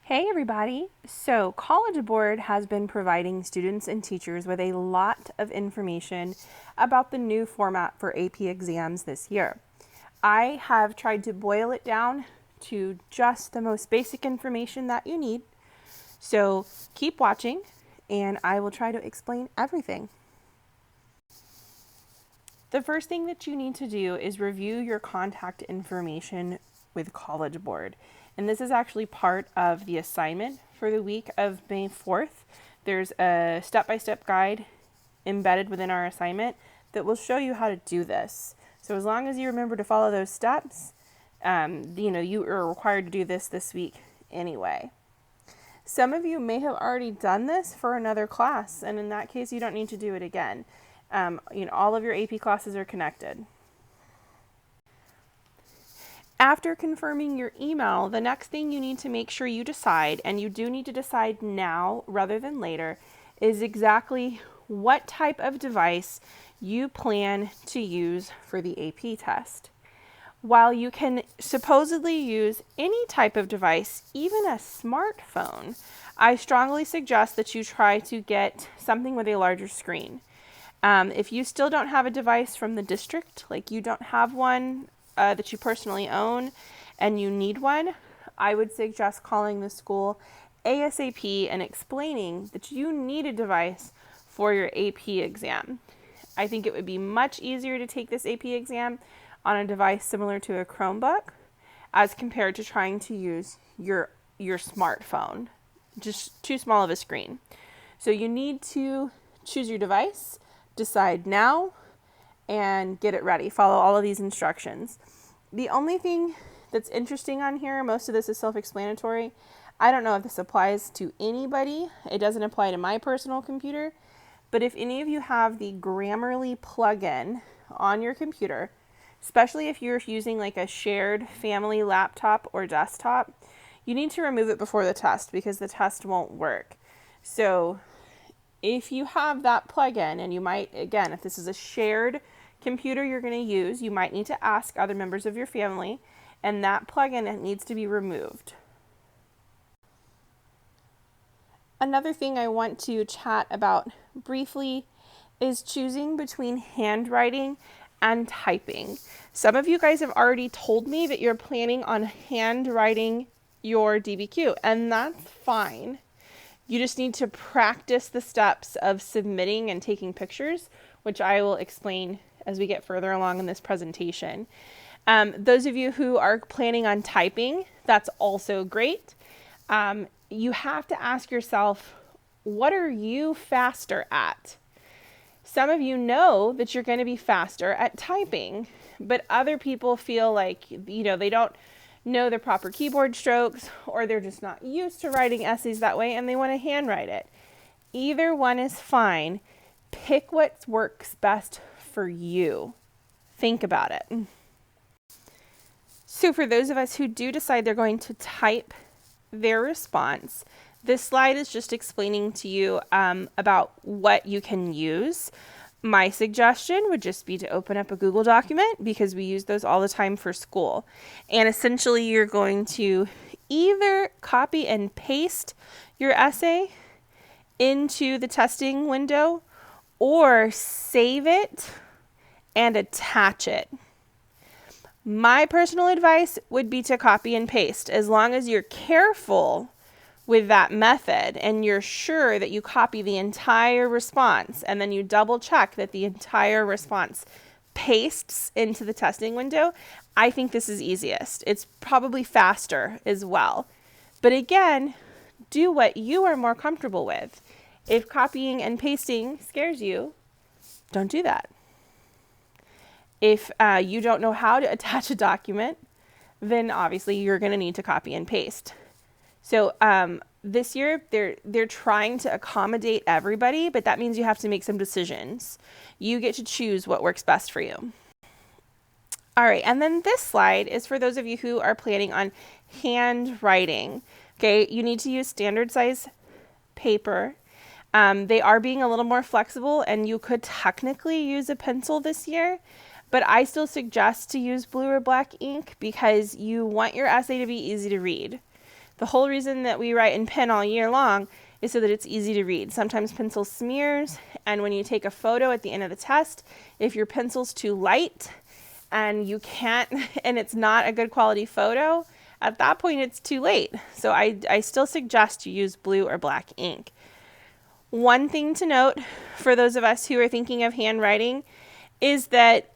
Hey everybody! So College Board has been providing students and teachers with a lot of information about the new format for AP exams this year. I have tried to boil it down to just the most basic information that you need. So keep watching and I will try to explain everything. The first thing that you need to do is review your contact information with College Board. And this is actually part of the assignment for the week of May 4th. There's a step-by-step guide embedded within our assignment that will show you how to do this. So as long as you remember to follow those steps, you are required to do this week anyway. Some of you may have already done this for another class, and in that case, you don't need to do it again. All of your AP classes are connected. After confirming your email, the next thing you need to make sure you decide, and you do need to decide now rather than later, is exactly what type of device you plan to use for the AP test. While you can supposedly use any type of device, even a smartphone, I strongly suggest that you try to get something with a larger screen. If you still don't have a device from the district, like you don't have one that you personally own and you need one, I would suggest calling the school ASAP and explaining that you need a device for your AP exam. I think it would be much easier to take this AP exam on a device similar to a Chromebook as compared to trying to use your smartphone. Just too small of a screen. So you need to choose your device, decide now, and get it ready. Follow all of these instructions. The only thing that's interesting on here, most of this is self-explanatory. I don't know if this applies to anybody. It doesn't apply to my personal computer. But if any of you have the Grammarly plugin on your computer, especially if you're using like a shared family laptop or desktop, you need to remove it before the test because the test won't work. So if you have that plugin, and you might, again, if this is a shared computer you're going to use, you might need to ask other members of your family, and that plugin needs to be removed. Another thing I want to chat about briefly is choosing between handwriting and typing. Some of you guys have already told me that you're planning on handwriting your DBQ, and that's fine. You just need to practice the steps of submitting and taking pictures, which I will explain as we get further along in this presentation. Those of you who are planning on typing, that's also great. You have to ask yourself, what are you faster at? Some of you know that you're going to be faster at typing, but other people feel like, they don't know the proper keyboard strokes, or they're just not used to writing essays that way and they want to handwrite it. Either one is fine. Pick what works best for you. Think about it. So for those of us who do decide they're going to type their response, this slide is just explaining to you about what you can use. My suggestion would just be to open up a Google document because we use those all the time for school. And essentially you're going to either copy and paste your essay into the testing window or save it and attach it. My personal advice would be to copy and paste, as long as you're careful with that method and you're sure that you copy the entire response and then you double check that the entire response pastes into the testing window. I think this is easiest. It's probably faster as well. But again, do what you are more comfortable with. If copying and pasting scares you, don't do that. If you don't know how to attach a document, then obviously you're going to need to copy and paste. So this year, they're trying to accommodate everybody, but that means you have to make some decisions. You get to choose what works best for you. All right, and then this slide is for those of you who are planning on handwriting. Okay, you need to use standard size paper. They are being a little more flexible, and you could technically use a pencil this year, but I still suggest to use blue or black ink because you want your essay to be easy to read. The whole reason that we write in pen all year long is so that it's easy to read. Sometimes pencil smears, and when you take a photo at the end of the test, if your pencil's too light and you can't, and it's not a good quality photo, at that point it's too late. So I still suggest you use blue or black ink. One thing to note for those of us who are thinking of handwriting is that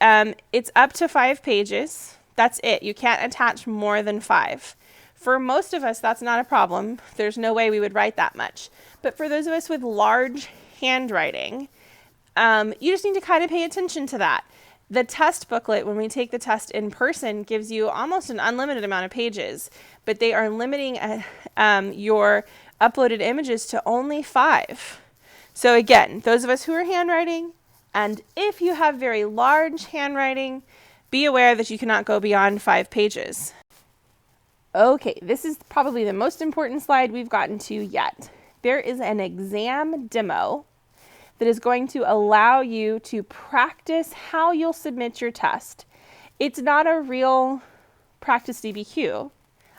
it's up to 5 pages. That's it. You can't attach more than 5. For most of us, that's not a problem. There's no way we would write that much. But for those of us with large handwriting, you just need to kind of pay attention to that. The test booklet, when we take the test in person, gives you almost an unlimited amount of pages, but they are limiting your uploaded images to only 5. So again, those of us who are handwriting, and if you have very large handwriting, be aware that you cannot go beyond 5 pages. Okay, this is probably the most important slide we've gotten to yet. There is an exam demo that is going to allow you to practice how you'll submit your test. It's not a real practice DBQ.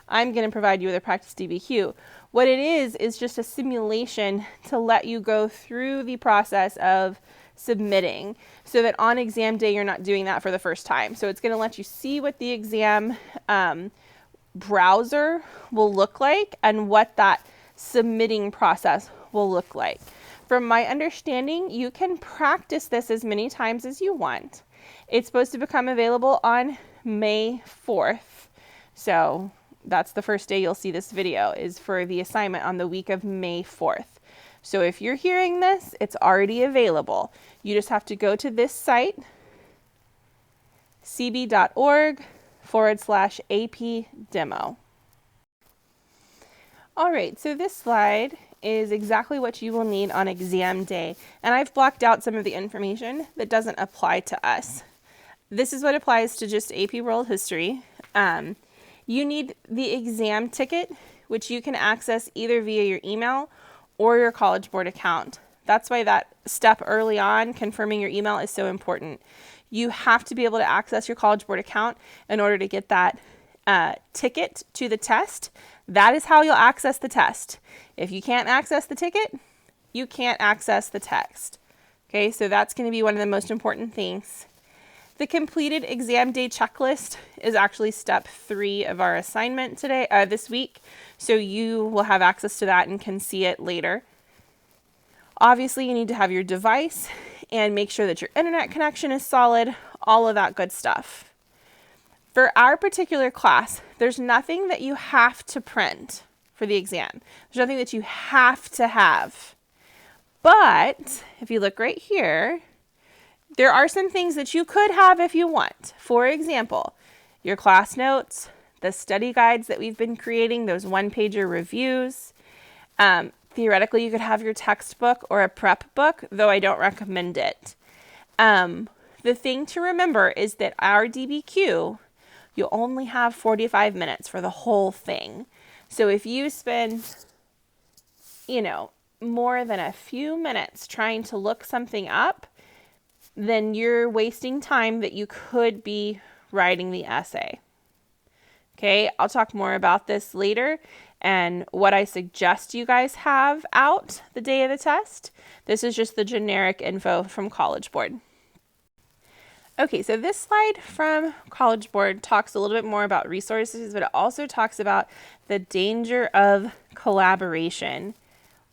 I'm going to provide you with a practice DBQ. What it is just a simulation to let you go through the process of submitting so that on exam day you're not doing that for the first time. So it's going to let you see what the exam browser will look like and what that submitting process will look like. From my understanding, you can practice this as many times as you want. It's supposed to become available on May 4th. So that's the first day you'll see this video, is for the assignment on the week of May 4th. So if you're hearing this, it's already available. You just have to go to this site, cb.org/AP demo. All right, so this slide is exactly what you will need on exam day. And I've blocked out some of the information that doesn't apply to us. This is what applies to just AP World History. You need the exam ticket, which you can access either via your email or your College Board account. That's why that step early on, confirming your email, is so important. You have to be able to access your College Board account in order to get that ticket to the test. That is how you'll access the test. If you can't access the ticket, you can't access the text. Okay, so that's going to be one of the most important things. The completed exam day checklist is actually step 3 of our assignment today, this week. So you will have access to that and can see it later. Obviously, you need to have your device and make sure that your internet connection is solid, all of that good stuff. For our particular class, there's nothing that you have to print for the exam. There's nothing that you have to have. But if you look right here, there are some things that you could have if you want. For example, your class notes, the study guides that we've been creating, those one-pager reviews. Theoretically, you could have your textbook or a prep book, though I don't recommend it. The thing to remember is that our DBQ, you'll only have 45 minutes for the whole thing. So if you spend, more than a few minutes trying to look something up, then you're wasting time that you could be writing the essay. Okay, I'll talk more about this later and what I suggest you guys have out the day of the test. This is just the generic info from College Board. Okay, so this slide from College Board talks a little bit more about resources, but it also talks about the danger of collaboration.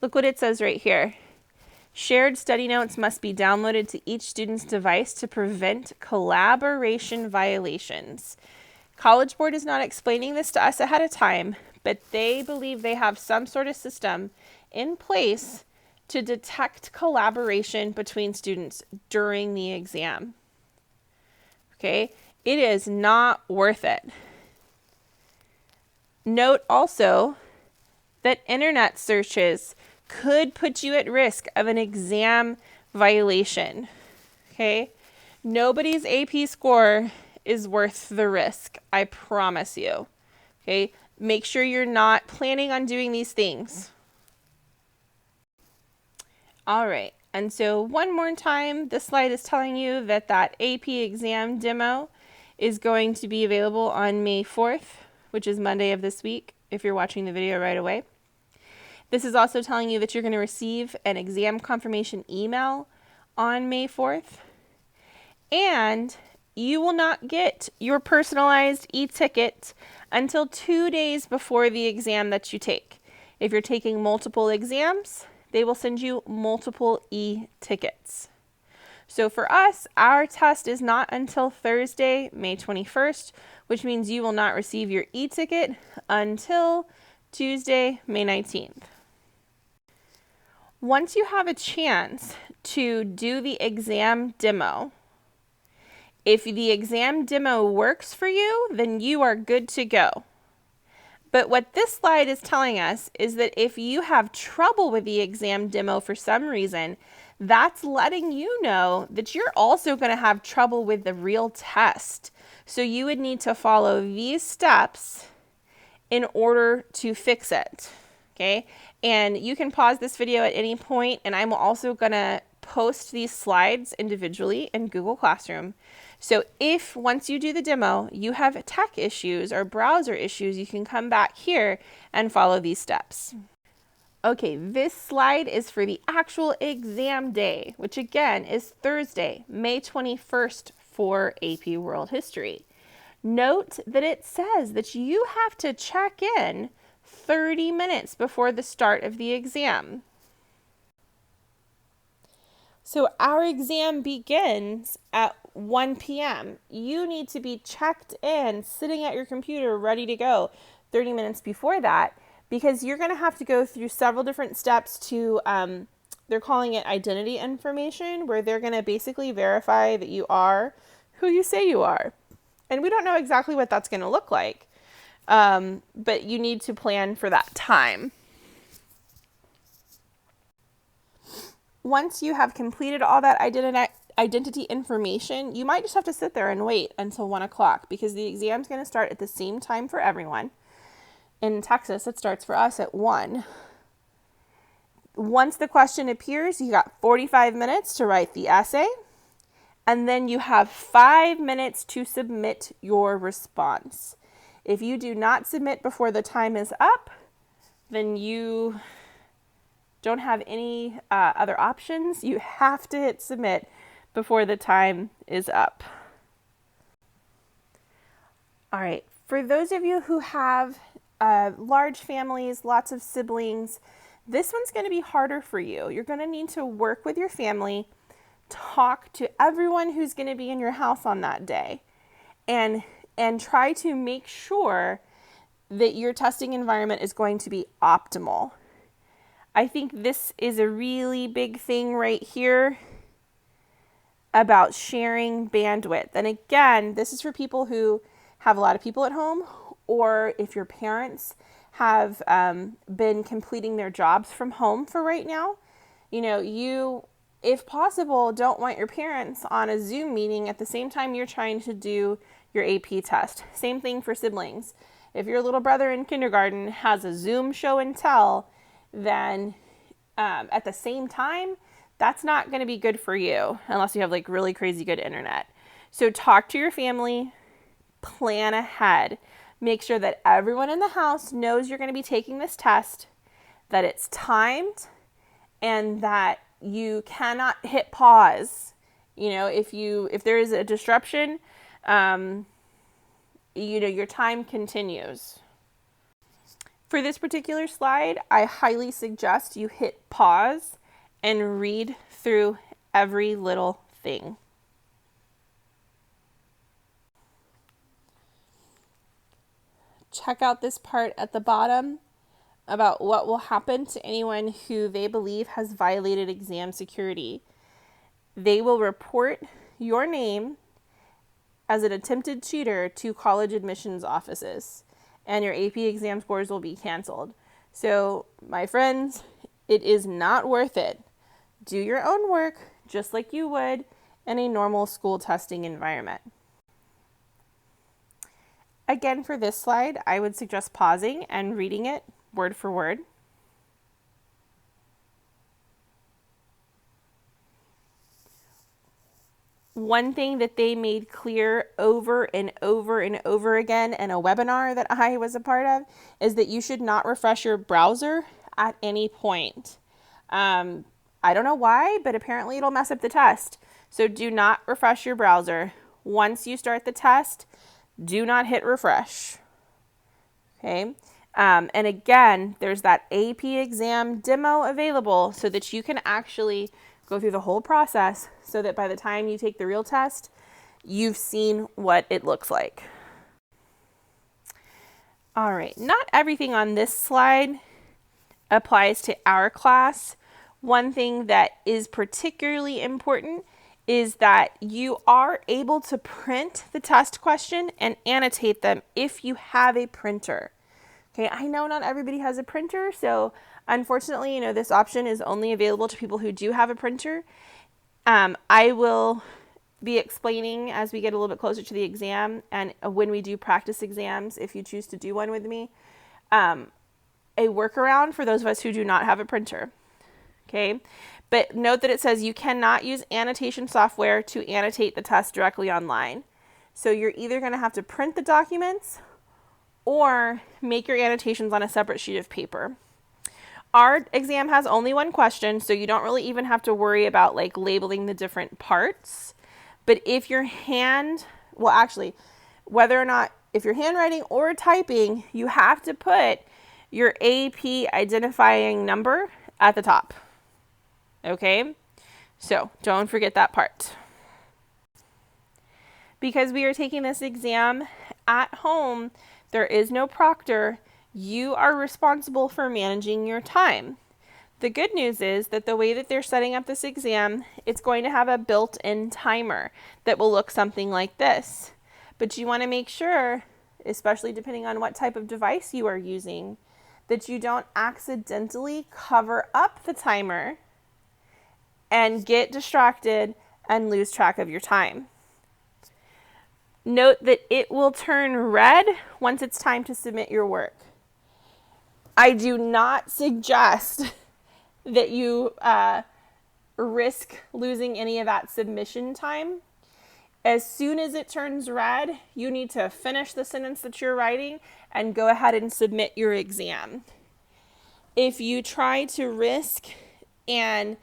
Look what it says right here. Shared study notes must be downloaded to each student's device to prevent collaboration violations. College Board is not explaining this to us ahead of time, but they believe they have some sort of system in place to detect collaboration between students during the exam. Okay, it is not worth it. Note also that internet searches could put you at risk of an exam violation. Okay, nobody's AP score is worth the risk, I promise you. Okay, make sure you're not planning on doing these things. All right, and so one more time, this slide is telling you that that AP exam demo is going to be available on May 4th, which is Monday of this week. if you're watching the video right away. This is also telling you that you're going to receive an exam confirmation email on May 4th. And you will not get your personalized e-ticket until 2 days before the exam that you take. If you're taking multiple exams, they will send you multiple e-tickets. So for us, our test is not until Thursday, May 21st, which means you will not receive your e-ticket until Tuesday, May 19th. Once you have a chance to do the exam demo, if the exam demo works for you, then you are good to go. But what this slide is telling us is that if you have trouble with the exam demo for some reason, that's letting you know that you're also going to have trouble with the real test. So you would need to follow these steps in order to fix it. Okay? And you can pause this video at any point, and I'm also going to post these slides individually in Google Classroom. So if once you do the demo, you have tech issues or browser issues, you can come back here and follow these steps. Okay, this slide is for the actual exam day, which again is Thursday, May 21st for AP World History. Note that it says that you have to check in 30 minutes before the start of the exam. So our exam begins at 1 p.m. You need to be checked in, sitting at your computer, ready to go 30 minutes before that, because you're going to have to go through several different steps to, they're calling it identity information, where they're going to basically verify that you are who you say you are. And we don't know exactly what that's going to look like, but you need to plan for that time. Once you have completed all that identity information, you might just have to sit there and wait until 1 o'clock because the exam is going to start at the same time for everyone. In Texas, it starts for us at 1. Once the question appears, you got 45 minutes to write the essay, and then you have 5 minutes to submit your response. If you do not submit before the time is up, then you don't have any other options. You have to hit submit before the time is up. All right, for those of you who have large families, lots of siblings, this one's going to be harder for you. You're going to need to work with your family, talk to everyone who's going to be in your house on that day, and try to make sure that your testing environment is going to be optimal. I think this is a really big thing right here about sharing bandwidth. And again, this is for people who have a lot of people at home, or if your parents have been completing their jobs from home for right now. You know, you, if possible, don't want your parents on a Zoom meeting at the same time you're trying to do your AP test. Same thing for siblings. If your little brother in kindergarten has a Zoom show and tell, then at the same time, that's not going to be good for you unless you have like really crazy good internet. So talk to your family, plan ahead. Make sure that everyone in the house knows you're going to be taking this test, that it's timed, and that you cannot hit pause. You know, if there is a disruption, your time continues. For this particular slide, I highly suggest you hit pause and read through every little thing. Check out this part at the bottom about what will happen to anyone who they believe has violated exam security. They will report your name as an attempted cheater to college admissions offices, and your AP exam scores will be canceled. So, my friends, it is not worth it. Do your own work just like you would in a normal school testing environment. Again, for this slide, I would suggest pausing and reading it word for word. one thing that they made clear over and over and over again in a webinar that I was a part of is that you should not refresh your browser at any point. I don't know why, but apparently it'll mess up the test. So do not refresh your browser. Once you start the test, do not hit refresh. Okay. And again, there's that AP exam demo available so that you can actually go through the whole process so that by the time you take the real test, you've seen what it looks like. All right, not everything on this slide applies to our class. One thing that is particularly important is that you are able to print the test question and annotate them if you have a printer. Okay, I know not everybody has a printer, so unfortunately, this option is only available to people who do have a printer. I will be explaining as we get a little bit closer to the exam and when we do practice exams, if you choose to do one with me, a workaround for those of us who do not have a printer. Okay, but note that it says you cannot use annotation software to annotate the test directly online. So you're either going to have to print the documents or make your annotations on a separate sheet of paper. Our exam has only one question, so you don't really even have to worry about like labeling the different parts. But if your whether or not, if you're handwriting or typing, you have to put your AP identifying number at the top. Okay? So don't forget that part. Because we are taking this exam at home, there is no proctor. You are responsible for managing your time. The good news is that the way that they're setting up this exam, it's going to have a built-in timer that will look something like this. But you want to make sure, especially depending on what type of device you are using, that you don't accidentally cover up the timer and get distracted and lose track of your time. Note that it will turn red once it's time to submit your work. I do not suggest that you risk losing any of that submission time. As soon as it turns red, you need to finish the sentence that you're writing and go ahead and submit your exam. If you try to risk and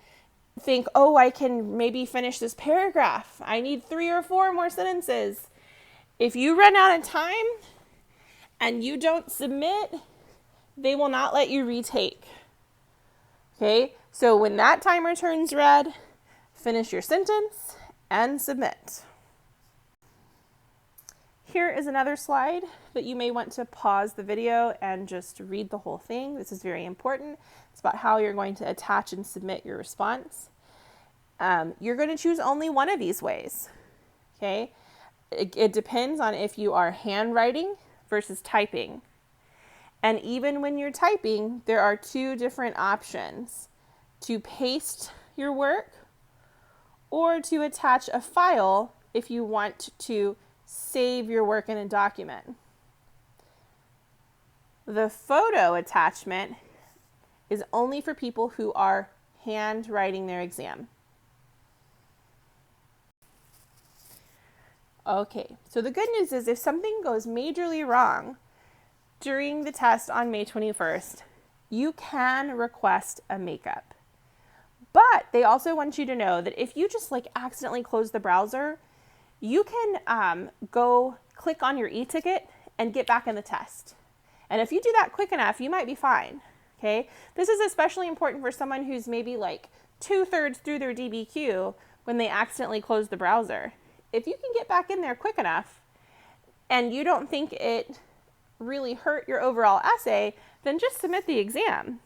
think, oh, I can maybe finish this paragraph, I need 3 or 4 more sentences. If you run out of time and you don't submit, they will not let you retake. Okay, so when that timer turns red, finish your sentence and submit. Here is another slide that you may want to pause the video and just read the whole thing. This is very important. It's about how you're going to attach and submit your response. You're going to choose only one of these ways. Okay, it depends on if you are handwriting versus typing. And even when you're typing, there are 2 different options: to paste your work or to attach a file if you want to save your work in a document. The photo attachment is only for people who are handwriting their exam. Okay, so the good news is if something goes majorly wrong during the test on May 21st, you can request a makeup. But they also want you to know that if you just accidentally close the browser, you can go click on your e-ticket and get back in the test. And if you do that quick enough, you might be fine. Okay, this is especially important for someone who's maybe 2/3 through their DBQ when they accidentally close the browser. If you can get back in there quick enough and you don't think it really hurt your overall essay, then just submit the exam.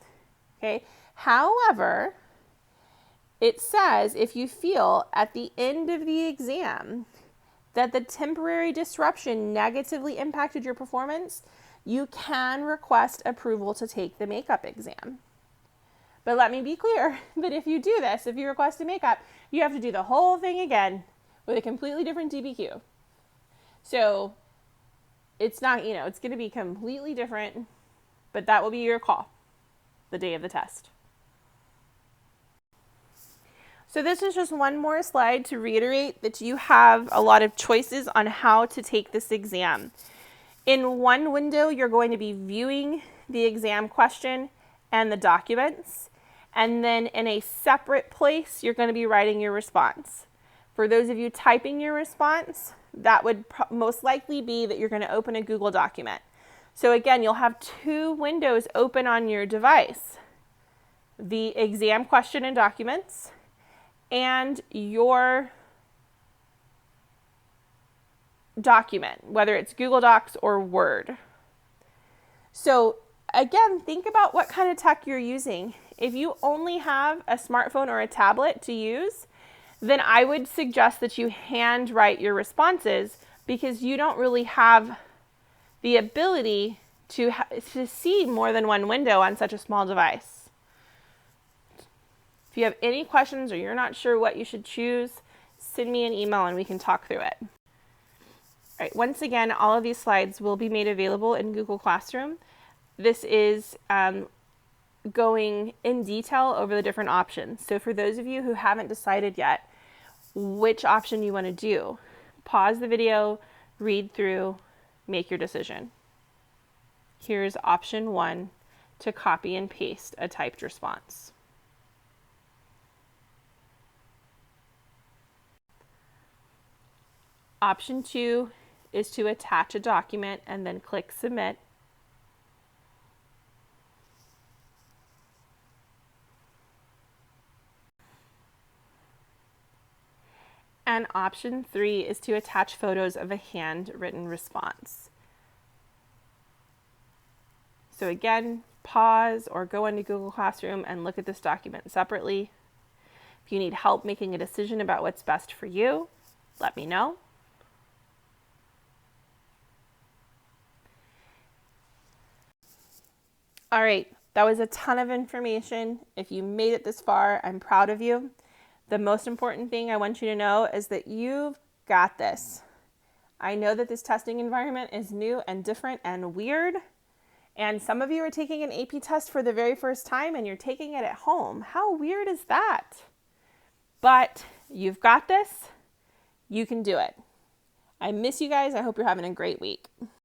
Okay. However, it says if you feel at the end of the exam that the temporary disruption negatively impacted your performance, you can request approval to take the makeup exam. But let me be clear that if you do this, if you request a makeup, you have to do the whole thing again with a completely different DBQ. So it's not, it's going to be completely different, but that will be your call the day of the test. So this is just one more slide to reiterate that you have a lot of choices on how to take this exam. In one window, you're going to be viewing the exam question and the documents. And then in a separate place, you're going to be writing your response. For those of you typing your response, that would most likely be that you're going to open a Google document. So again, you'll have two windows open on your device: the exam question and documents, and your document, whether it's Google Docs or Word. So again, think about what kind of tech you're using. If you only have a smartphone or a tablet to use, then I would suggest that you handwrite your responses, because you don't really have the ability to see more than one window on such a small device. If you have any questions or you're not sure what you should choose, send me an email and we can talk through it. All right, once again, all of these slides will be made available in Google Classroom. This is going in detail over the different options. So for those of you who haven't decided yet which option you want to do, pause the video, read through, make your decision. Here's option 1 to copy and paste a typed response. Option 2 is to attach a document and then click Submit. And option 3 is to attach photos of a handwritten response. So again, pause or go into Google Classroom and look at this document separately. If you need help making a decision about what's best for you, let me know. All right, that was a ton of information. If you made it this far, I'm proud of you. The most important thing I want you to know is that you've got this. I know that this testing environment is new and different and weird, and some of you are taking an AP test for the very first time and you're taking it at home. How weird is that? But you've got this. You can do it. I miss you guys. I hope you're having a great week.